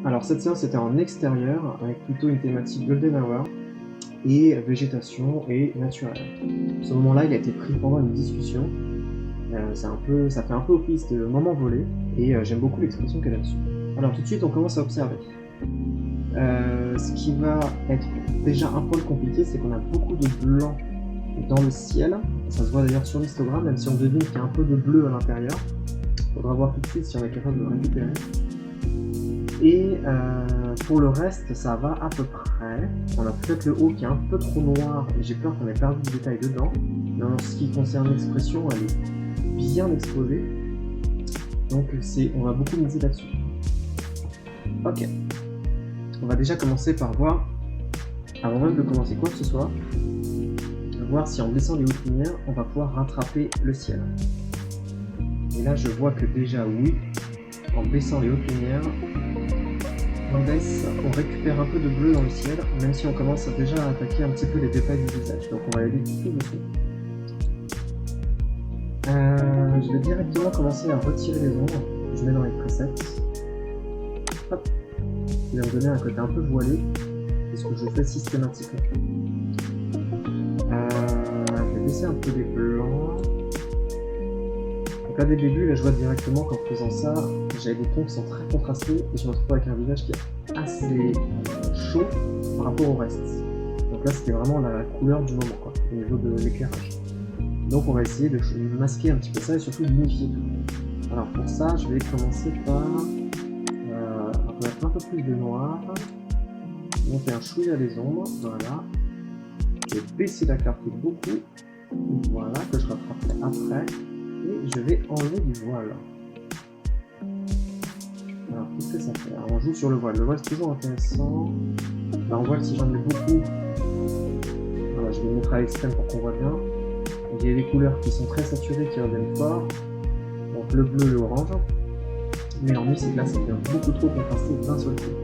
Alors cette séance était en extérieur, avec plutôt une thématique Golden Hour, et végétation et naturel. Ce moment-là, il a été pris pendant une discussion. Ça fait un peu office de moment volé, et j'aime beaucoup l'expression qu'elle a dessus. Alors tout de suite, on commence à observer. Ce qui va être déjà un poil compliqué, c'est qu'on a beaucoup de blanc dans le ciel. Ça se voit d'ailleurs sur l'histogramme, même si on devine qu'il y a un peu de bleu à l'intérieur. Il faudra voir tout de suite si on est capable de le récupérer. Et pour le reste, ça va à peu près. On a peut-être le haut qui est un peu trop noir, et j'ai peur qu'on ait perdu du détail dedans. Mais en ce qui concerne l'expression, elle est bien exposée. Donc on va beaucoup miser là-dessus. Ok. On va déjà commencer par voir, avant même de commencer quoi que ce soit, voir si en baissant les hautes lumières, on va pouvoir rattraper le ciel. Et là, je vois que déjà, oui, en baissant les hautes lumières, on récupère un peu de bleu dans le ciel, même si on commence déjà à attaquer un petit peu les détails du visage. Donc on va aller tout dessus. Je vais directement commencer à retirer les ombres. Je mets dans les presets. Hop. Il va me donner un côté un peu voilé. C'est ce que je fais systématiquement. Je vais baisser un peu les blancs. Donc là, dès le début, là, je vois directement qu'en faisant ça, j'ai des tons qui sont très contrastés et je me retrouve avec un visage qui est assez chaud par rapport au reste. Donc là, c'était vraiment la couleur du moment, quoi, au niveau de l'éclairage. Donc on va essayer de masquer un petit peu ça et surtout d'unifier tout. Alors pour ça, je vais commencer par mettre un peu plus de noir, monter un chouïa les ombres, voilà. Je vais baisser la clarté beaucoup, voilà, que je rattraperai après. Et je vais enlever du voile. Alors, qu'est-ce que ça fait? Alors, on joue sur le voile. Le voile, c'est toujours intéressant. Là, on voit que si j'en mets beaucoup, voilà, je vais montrer à l'extrême pour qu'on voit bien. Il y a des couleurs qui sont très saturées, qui reviennent fort. Donc, le bleu, l'orange. Mais l'ennui, c'est que là, ça devient beaucoup trop contrasté d'un seul coup.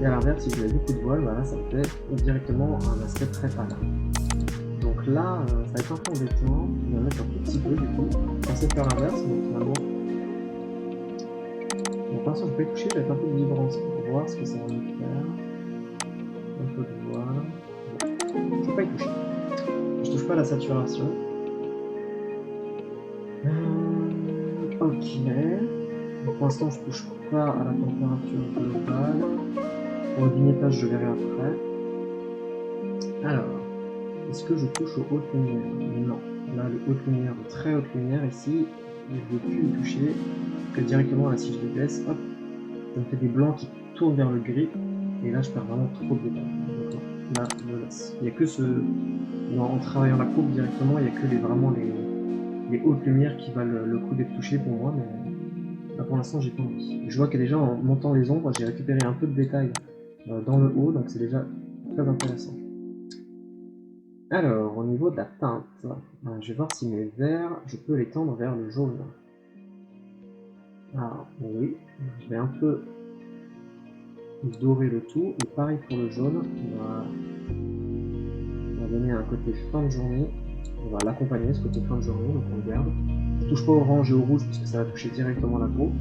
Et à l'inverse, si je mets beaucoup de voile, voilà, ça fait directement un aspect très pâle. Donc là, ça va être un peu embêtant. Je vais mettre un tout petit peu du coup. Je pensais faire l'inverse, mais finalement. Donc pour l'instant, je peux y toucher, je vais mettre un peu de vibrance pour voir ce que ça va me faire. Un peu de voile. Je ne peux pas y toucher. Je touche pas à la saturation. Ok. Donc pour l'instant, je touche pas à la température globale. Pour le vignettage, je verrai après. Alors. Est-ce que je touche aux hautes lumières? Non. Là, les hautes lumières, de très hautes lumières, ici, je ne veux plus y toucher. Que directement, là, si je les baisse, hop, ça me fait des blancs qui tournent vers le gris. Et là, je perds vraiment trop de détails. Donc, là, je laisse. Il n'y a que ce. En travaillant la courbe directement, il n'y a que vraiment les hautes lumières qui valent le coup d'être touchées pour moi. Mais là, pour l'instant, j'ai pas envie. Je vois que déjà, en montant les ombres, j'ai récupéré un peu de détails dans le haut. Donc, c'est déjà très intéressant. Alors, au niveau de la teinte, je vais voir si mes verts, je peux les tendre vers le jaune. Ah oui, je vais un peu dorer le tout, et pareil pour le jaune, on va donner un côté fin de journée, on va l'accompagner ce côté fin de journée, donc on le garde. Je ne touche pas au orange et au rouge puisque ça va toucher directement la peau.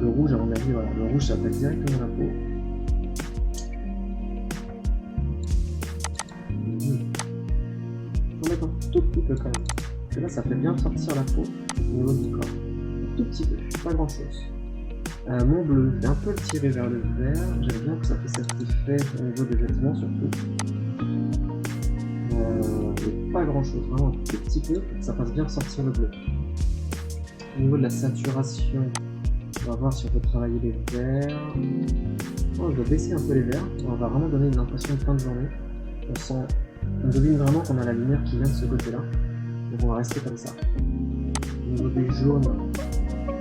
Le rouge, à mon avis, voilà, le rouge ça attaque directement la peau. On va mettre un tout petit peu quand même. Parce que là, ça fait bien sortir la peau au niveau du corps. Un tout petit peu, pas grand chose. Mon bleu, je vais un peu le tirer vers le vert. J'aime bien que ça fait cet effet au niveau des vêtements surtout. Pas grand chose, vraiment un tout petit peu pour que ça fasse bien ressortir le bleu. Au niveau de la saturation, on va voir si on peut travailler les verts. Oh, je vais baisser un peu les verts. On va vraiment donner une impression de fin de journée. On devine vraiment qu'on a la lumière qui vient de ce côté-là. Donc on va rester comme ça. Au niveau des jaunes,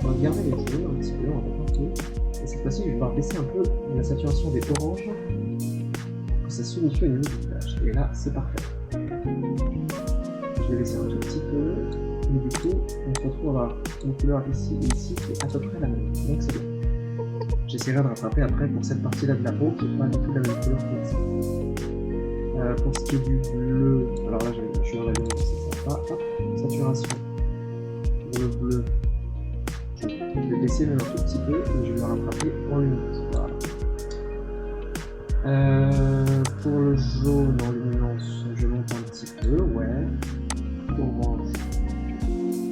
on va garder les jaunes un petit peu, on va mettre un peu. Et cette fois-ci, je vais devoir baisser un peu la saturation des oranges pour que ça s'unifie au niveau du visage. Et là, c'est parfait. Je vais laisser un tout petit peu. Et du coup, on se retrouve à avoir une couleur ici et ici qui est à peu près la même. Donc c'est bien. J'essaierai de rattraper après pour cette partie-là de la peau qui n'est pas du tout la même couleur que ici. Pour ce qui est du bleu, alors là je suis dans la lumière, c'est sympa. Hop, saturation. Pour le bleu, je vais baisser même un tout petit peu et je vais le rattraper en lumière. Voilà. Pour le jaune en luminance, je monte un petit peu, ouais. Orange,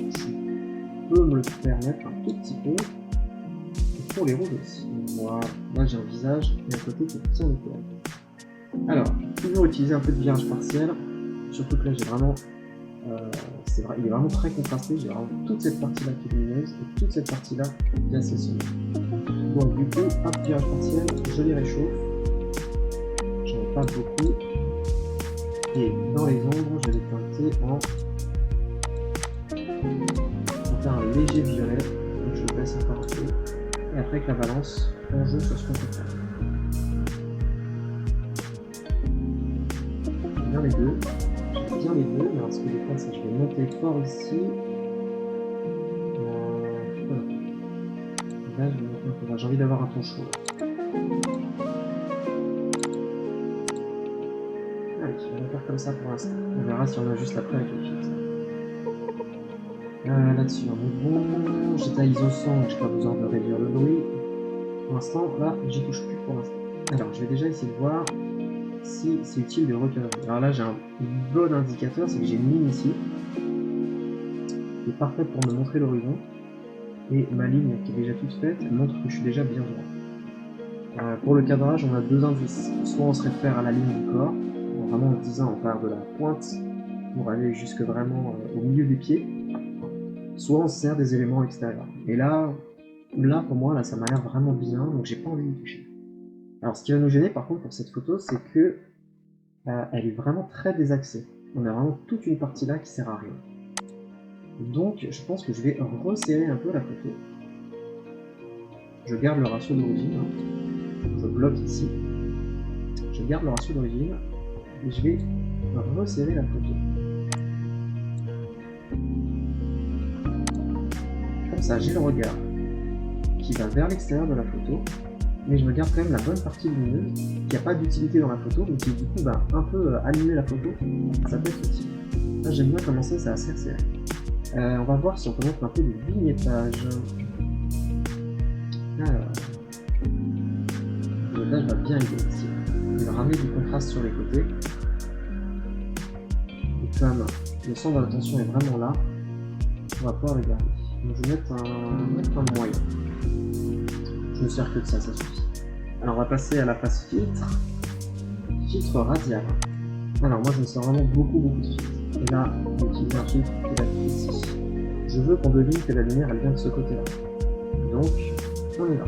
je peux me le permettre un tout petit peu. Et pour les rouges aussi. Voilà, là j'ai un visage et un côté qui tient le poil. Alors, toujours utiliser un peu de virage partiel, surtout que là j'ai vraiment. Il est vraiment très contrasté, j'ai vraiment toute cette partie-là qui est lumineuse et toute cette partie-là qui est assez sombre. Donc du coup, hop, virage partiel, je les réchauffe. J'en ai pas beaucoup. Et dans les ombres, je vais les teinter en... On va faire un léger violet, donc je le baisse encore un peu. Et après avec la balance, on joue sur ce qu'on peut faire. J'aime bien les deux. Mais alors ce que je vais faire, c'est que je vais monter fort ici. Là, je vais monter un peu. J'ai envie d'avoir un ton chaud. Allez, je vais faire comme ça pour l'instant. On verra si on ajuste après avec le filtre. Là-dessus, on est bon. J'étais à ISO 100, donc j'ai pas besoin de réduire le bruit. Pour l'instant, là, j'y touche plus pour l'instant. Alors, je vais déjà essayer de voir si c'est utile de recadrer. Alors là, j'ai un bon indicateur, c'est que j'ai une ligne ici qui est parfaite pour me montrer l'horizon. Et ma ligne qui est déjà toute faite montre que je suis déjà bien droit. Pour le cadrage, on a deux indices. Soit on se réfère à la ligne du corps, vraiment en disant on part de la pointe pour aller jusque vraiment au milieu des pieds, soit on se sert des éléments extérieurs. Et là pour moi, là ça m'a l'air vraiment bien, donc j'ai pas envie de toucher. Alors ce qui va nous gêner par contre pour cette photo, c'est que elle est vraiment très désaxée. On a vraiment toute une partie là qui sert à rien. Donc je pense que je vais resserrer un peu la photo. Je garde le ratio d'origine, je bloque ici, je garde le ratio d'origine et je vais resserrer la photo. Comme ça, j'ai le regard qui va vers l'extérieur de la photo, mais je me garde quand même la bonne partie lumineuse qui n'a pas d'utilité dans la photo, mais qui du coup va un peu allumer la photo, ça peut être utile. Là j'aime bien commencer, c'est assez resserré. On va voir si on peut mettre un peu de vignettage. Alors, le vignettage va bien aider ici. Il va ramener du contraste sur les côtés. Et comme le centre de l'attention est vraiment là, on va pouvoir le garder. Donc je vais mettre un moyen. Je me sers que de ça, ça suffit. Alors on va passer à la phase filtre. Filtre radial. Alors moi je me sers vraiment beaucoup de filtres. Et là, on utilise un filtre qui va être ici. Je veux qu'on devine que la lumière elle vient de ce côté-là. Donc, on est là.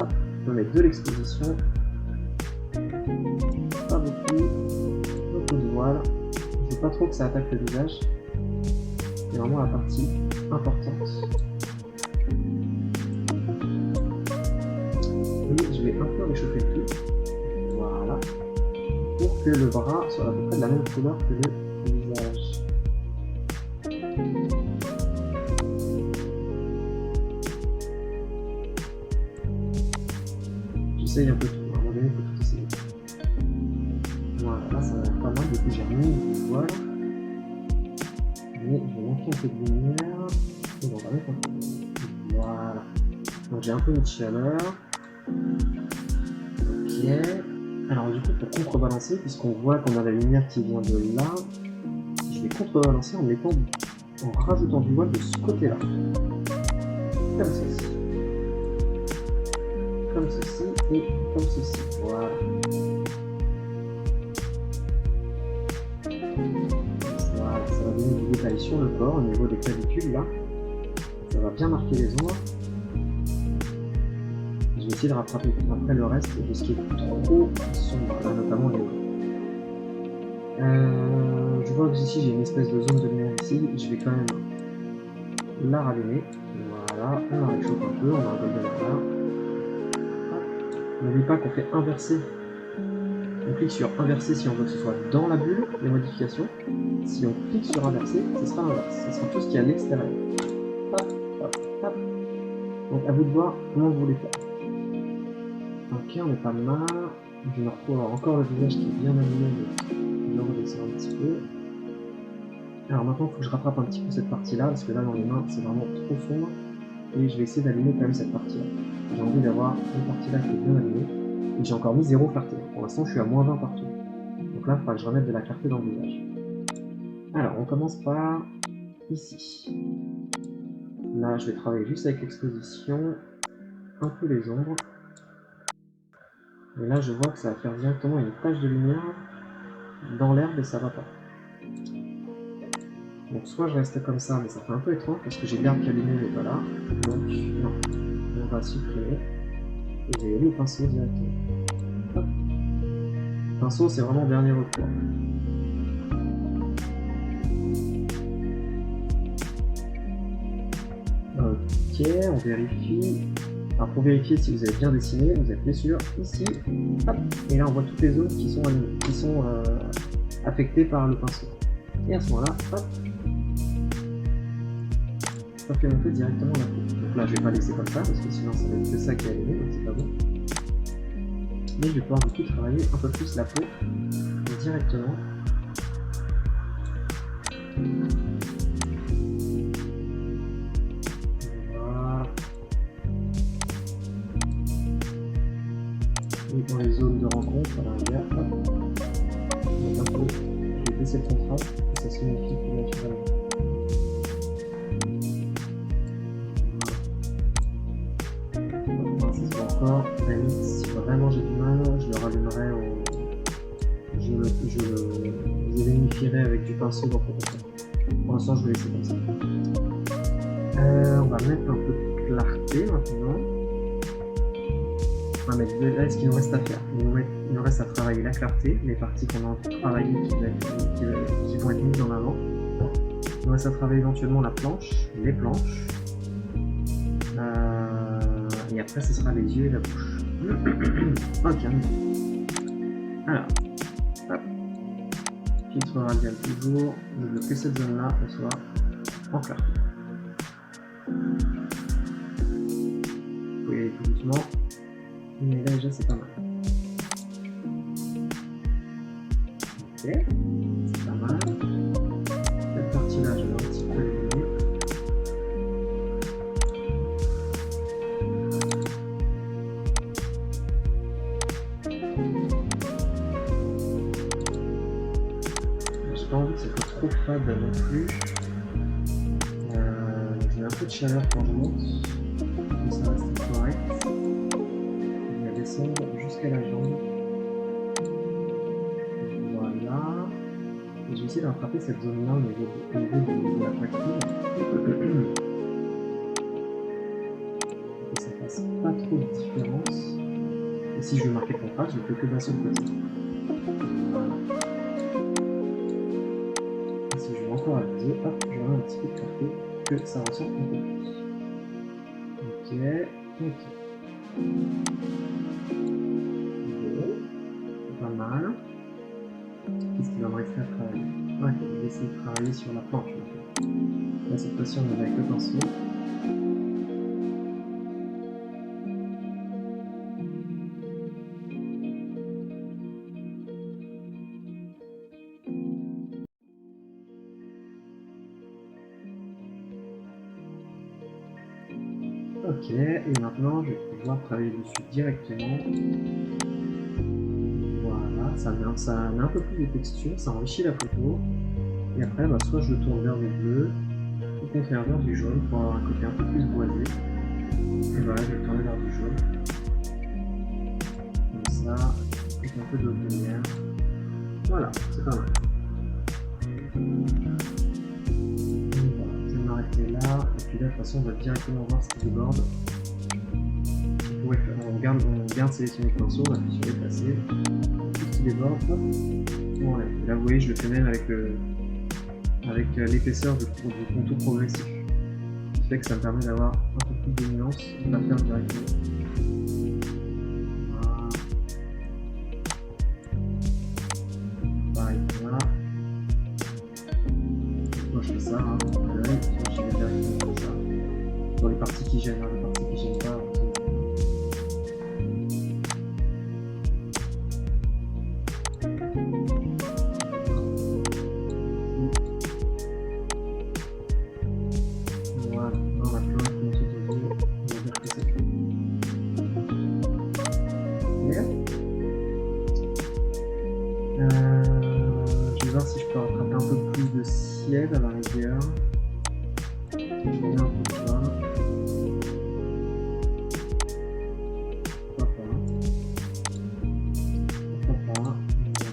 Hop, on met de l'exposition. Pas beaucoup de voile. Je veux pas trop que ça attaque le visage. C'est vraiment la partie importante. Et je vais un peu réchauffer le tout. Voilà. Pour que le bras soit à peu près de la même couleur que le visage. J'essaye un peu tout. À un moment donné, il faut tout essayer. Voilà, là ça va être pas mal. Du coup, j'ai remis du voile. Mais je vais manquer un peu de lumière. Et on va mettre un peu de lumière. Voilà. Donc j'ai un peu de chaleur. Ok. Alors du coup, pour contrebalancer, puisqu'on voit qu'on a la lumière qui vient de là, je vais contrebalancer en rajoutant du voile de ce côté-là. Comme ceci. Comme ceci et comme ceci. Voilà. Voilà, ça va donner du détail sur le corps au niveau des clavicules là. Ça va bien marquer les ombres. Je vais essayer de rattraper après le reste de ce qui est trop sombre, là, notamment les ombres. Je vois que ici j'ai une espèce de zone de lumière ici. Je vais quand même la rallumer. Voilà, on la réchauffe un peu, on a un golden hour. N'oublie pas qu'on fait inverser. On clique sur inverser si on veut que ce soit dans la bulle, les modifications. Si on clique sur inverser, ce sera l'inverse. Ce sera tout ce qui est à l'extérieur. Hop, hop, hop. Donc à vous de voir comment vous voulez faire. Ok, on est pas mal. Je me retrouve encore le visage qui est bien allumé, mais je redescends un petit peu. Alors maintenant, il faut que je rattrape un petit peu cette partie-là, parce que là, dans les mains, c'est vraiment trop sombre. Et je vais essayer d'allumer quand même cette partie-là. J'ai envie d'avoir une partie là qui est bien allumée. Et j'ai encore mis 0 clarté. Pour l'instant, je suis à moins 20 partout. Donc là, il faudra que je remette de la clarté dans le visage. Alors, on commence par ici. Là, je vais travailler juste avec l'exposition, un peu les ombres. Et là, je vois que ça va faire directement une tache de lumière dans l'herbe et ça va pas. Donc soit je reste comme ça, mais ça fait un peu étrange parce que j'ai l'herbe qui a lumière et pas là. Donc non, on va supprimer. Et je vais aller au pinceau directement. Hop. Pinceau, c'est vraiment dernier recours. Ok, on vérifie. Alors pour vérifier si vous avez bien dessiné, vous appuyez sur ici, hop, et là on voit toutes les zones qui sont affectées par le pinceau. Et à ce moment-là, hop, ça fait monter directement la peau. Donc là je vais pas laisser comme ça parce que sinon ça va être que ça qui est allumé, donc c'est pas bon. Mais je vais pouvoir du coup travailler un peu plus la peau directement. Et dans les zones de rencontre, là, je vais baisser le contraste et ça se unifie plus naturellement. C'est pas encore. À la limite, si vraiment j'ai du mal, je le rallumerai en. Je l'unifierai avec du pinceau dans le. Pour l'instant, je vais laisser comme ça. On va mettre un peu de clarté maintenant. On va mettre là ce qu'il nous reste à faire. Il nous reste à travailler la clarté, les parties qu'on a travaillées qui vont être mises en avant. Il nous reste à travailler éventuellement la planche, les planches. Et après ce sera les yeux et la bouche. Ok. Alors, hop. Filtre radial toujours. Je veux que cette zone là soit en clarté. Vous pouvez aller tout doucement. Mais là déjà c'est pas mal. Ok, c'est pas mal. Cette partie là je vais un petit peu éliminer. J'ai pas envie que ce soit trop fade non plus. J'ai un peu de chaleur quand je monte. Donc ça reste correct. Jusqu'à la jambe. Voilà. Et je vais essayer d'attraper cette zone-là au niveau de la poitrine. Pour que ça fasse pas trop de différence. Et si je veux marquer le contraste, je ne fais que d'un seul côté. Voilà. Et si je veux encore abuser, hop, je remets un petit peu de clarté que ça ressorte un peu plus. Ok, ok. Pas mal. Qu'est-ce qu'il va me rester à travailler? Ouais, je vais essayer de travailler sur la planche. Là, cette fois-ci, on est avec le pinceau. Ok, et maintenant, je vais pouvoir travailler dessus directement. Ça met un peu plus de texture, ça enrichit la photo. Et après, bah, soit je le tourne vers du bleu, ou au contraire vers du jaune pour avoir un côté un peu plus boisé. Et voilà, je vais le tourner vers du jaune. Comme ça, avec un peu de lumière. Voilà, c'est pas mal. Voilà, je vais m'arrêter là. Et puis là, de toute façon, on va directement voir ce qui déborde. On garde sélectionner le pinceau, on appuie sur effacer. Déborde, hop, on enlève. Là vous voyez je le fais même avec l'épaisseur du contour progressif. Ce qui fait que ça me permet d'avoir un peu plus de nuances et de la faire directement. Voilà. Pareil, voilà. Moi je fais ça, hein, je vais directement comme ça. Pour les parties qui gênent, les parties qui gênent pas. ailleurs. Je reviens un peu plus bas. Pourquoi pas. Pourquoi pas.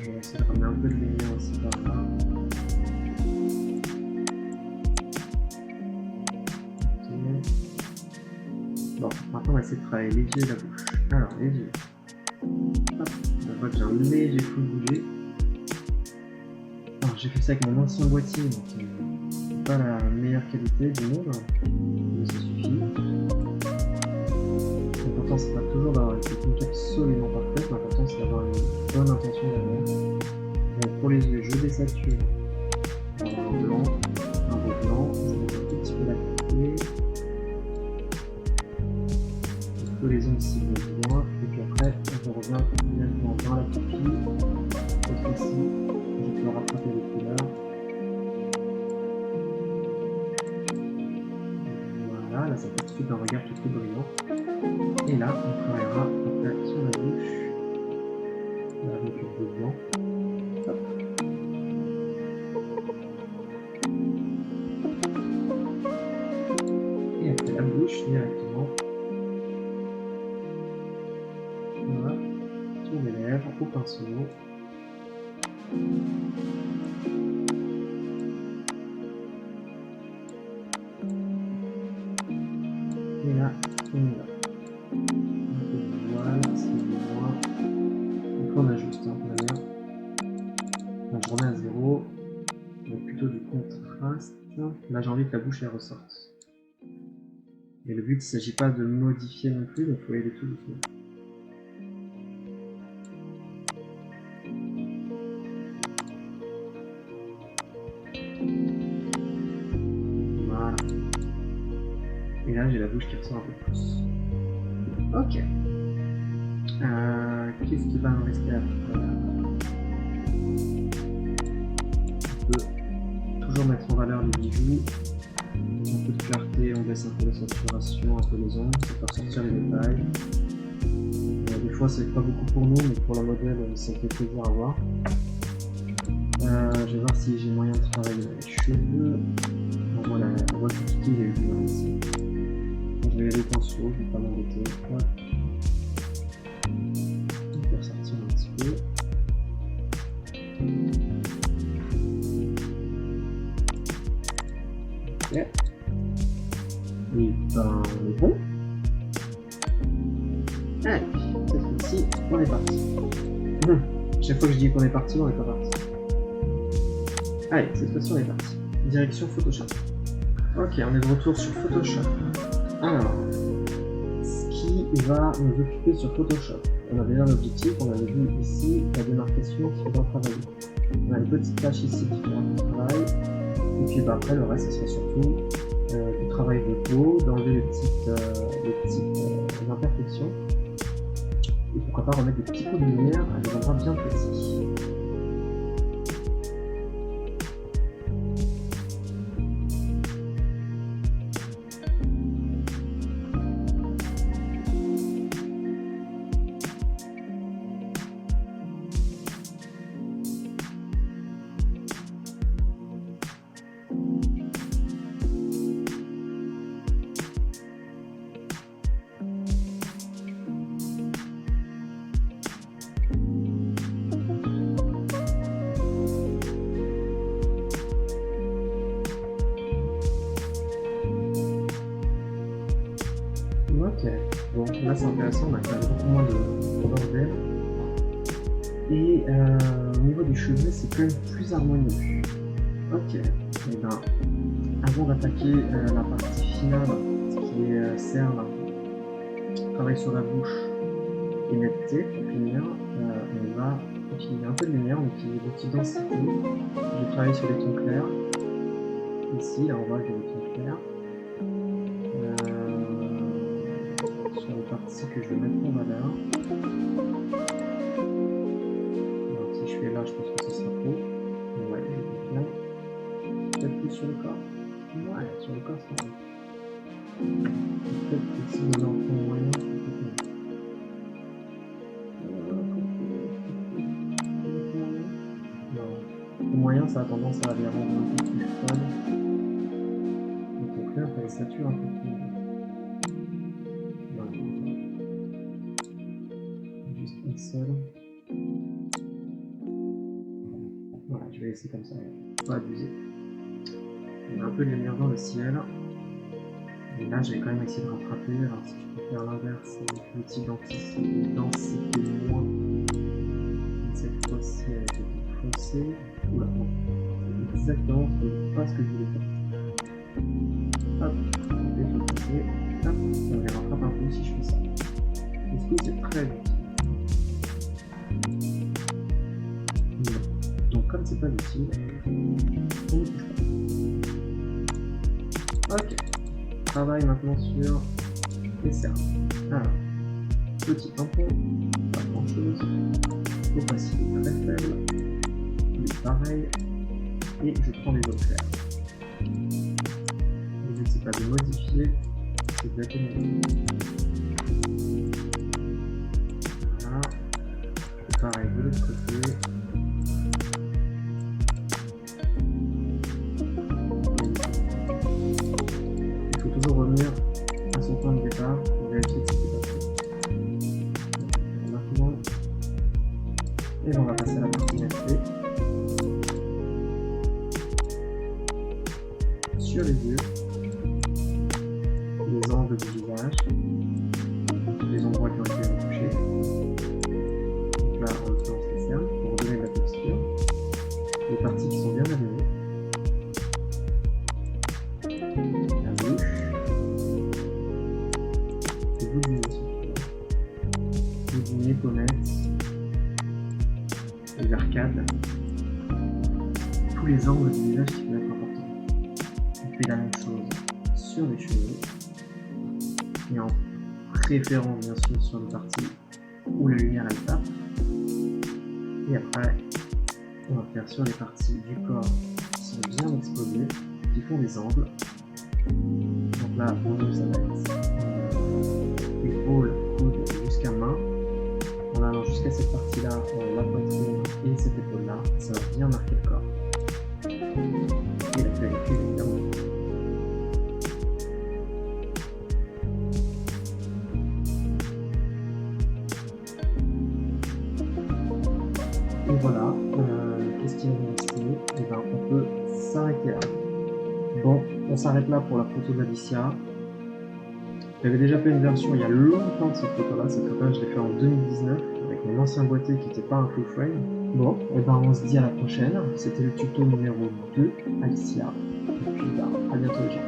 Je vais essayer de ramener un peu de lumière aussi par là. Ok. Bon, maintenant on va essayer de travailler les yeux et la bouche. Alors, les yeux. Hop. On voit que j'ai un léger flou bougé. Alors, j'ai fait ça avec mon ancien boîtier, donc c'est pas la meilleure qualité du monde, mais ça suffit. L'important c'est pas toujours d'avoir une technique absolument parfaite, l'important c'est d'avoir une bonne intention derrière. Donc pour les yeux, je désature un blanc, un beau blanc, je vais un tout petit peu la clarté. Je peux les ongles si besoin, et puis après je reviens un peu plus directement dans la pupille. Cette fois-ci, je peux rattraper les couleurs. Voilà, là ça fait tout de suite un regard tout brillant. Et là, on travaillera après sur la bouche, avec le bleu blanc. Hop. Et après la bouche directement. Voilà, sur les lèvres, au pinceau. Et là, on y va. Un peu de voile, si besoin. Donc on ajuste un peu la mer. Donc je remets à 0. Donc plutôt du contraste. Là j'ai envie que la bouche elle ressorte. Et le but, il ne s'agit pas de modifier non plus, donc il faut y aller tout doucement. Voilà. Et là, j'ai la bouche qui ressort un peu plus. Ok. Qu'est-ce qui va me rester à faire? On peut toujours mettre en valeur les bijoux. Un peu de clarté, on baisse un peu la saturation, un peu les ombres, pour faire sortir les détails. Des fois, c'est pas beaucoup pour nous, mais pour la modèle, ça me fait plaisir à voir. Je vais voir si j'ai moyen de travailler les cheveux. Voilà, la voie compliquée, il y a eu bien ici. Donc, je vais aller pinceau, je vais pas m'embêter. On peut ressortir un petit peu. Ok. Et ben, on est bon. Allez, cette fois-ci, on est parti. Chaque fois que je dis qu'on est parti, on n'est pas parti. Allez, cette fois-ci, on est parti. Direction Photoshop. Ok, on est de retour sur Photoshop. Alors, ce qui va nous occuper sur Photoshop. On a déjà l'objectif, on avait vu ici la démarcation qui faudra travailler. On a une petite tâche ici qui fera du travail. Et puis bah, après, le reste, ce sera surtout du travail de peau, d'enlever les petites imperfections. Et pourquoi pas remettre des petits coups de lumière à des endroits bien précis. Ok, bon là c'est intéressant, on a quand même beaucoup moins de bordel. Et au niveau des cheveux, c'est quand même plus harmonieux. Ok, et ben avant d'attaquer la partie finale, ce qui est cerne, travail sur la bouche et netteté, pour finir, on va utiliser un peu de lumière, on utilise l'outil densité. Je vais travailler sur les tons clairs. Ici, là on voit que j'ai des tons clairs. Sur les parties que je vais mettre en valeur. Alors, si je fais là, je pense que ce sera trop. Ouais, je vais bien. Peut-être plus sur le corps. Ouais, sur le corps, c'est bon. Peut-être que si on est en fond moyen, c'est peut-être non. Au moyen, ça a tendance à les rendre un peu plus folles. sature un peu plus. Voilà. Juste une seule. Voilà, je vais laisser comme ça, pas abuser. On a un peu de lumière dans le ciel. Et là, je vais quand même essayer de rattraper. Alors, si je peux faire l'inverse, l'outil densité moins. Cette fois-ci, avec le tout foncé. Oula, non. C'est exactement pas ce que je voulais faire. Hop, je vais tout foncé. Hop, ça me rattrape un peu si je fais ça. Et ce coup, c'est très utile. Donc, comme c'est pas utile, on ne touche pas. Ok. Travaille maintenant sur les cercles. Alors, petit tampon, pas grand chose. Opacité très faible. Lui pareil. Et je prends des eaux claires. Le but c'est pas de modifier, c'est d'atténuer. Voilà. Et pareil de l'autre côté. Il faut toujours revenir à son point de départ pour vérifier que c'était pas fait. Maintenant, et on va passer à la partie netteté. Sur les yeux, les angles du visage, les endroits qui ont été retouchés. Donc là, en l'occurrence les cernes, pour redonner de la texture. Les parties qui sont bien abîmées. La bouche. Le bout du nez surtout. Le bout du nez, pommettes. Les arcades. Tous les angles du visage qui peuvent être importants. On fait la même chose sur les cheveux. Et en préférant bien sûr sur les parties où la lumière elle tape. Et après, on va faire sur les parties du corps qui sont bien exposées, qui font des angles. Donc là, pour nous, ça va être épaule, coude jusqu'à main. En allant jusqu'à cette partie-là, la poitrine et cette épaule-là, ça va bien marquer le corps. Et la qualité est bien. Et voilà, qu'est-ce qu'il va nous rester? Et ben, on peut s'arrêter là. Bon, on s'arrête là pour la photo d'Alicia. J'avais déjà fait une version il y a longtemps de cette photo-là. Cette photo-là, je l'ai fait en 2019 avec mon ancien boîtier qui n'était pas un full frame. Bon, et ben on se dit à la prochaine. C'était le tuto numéro 2, Alicia. Et puis, bah, à bientôt les gens.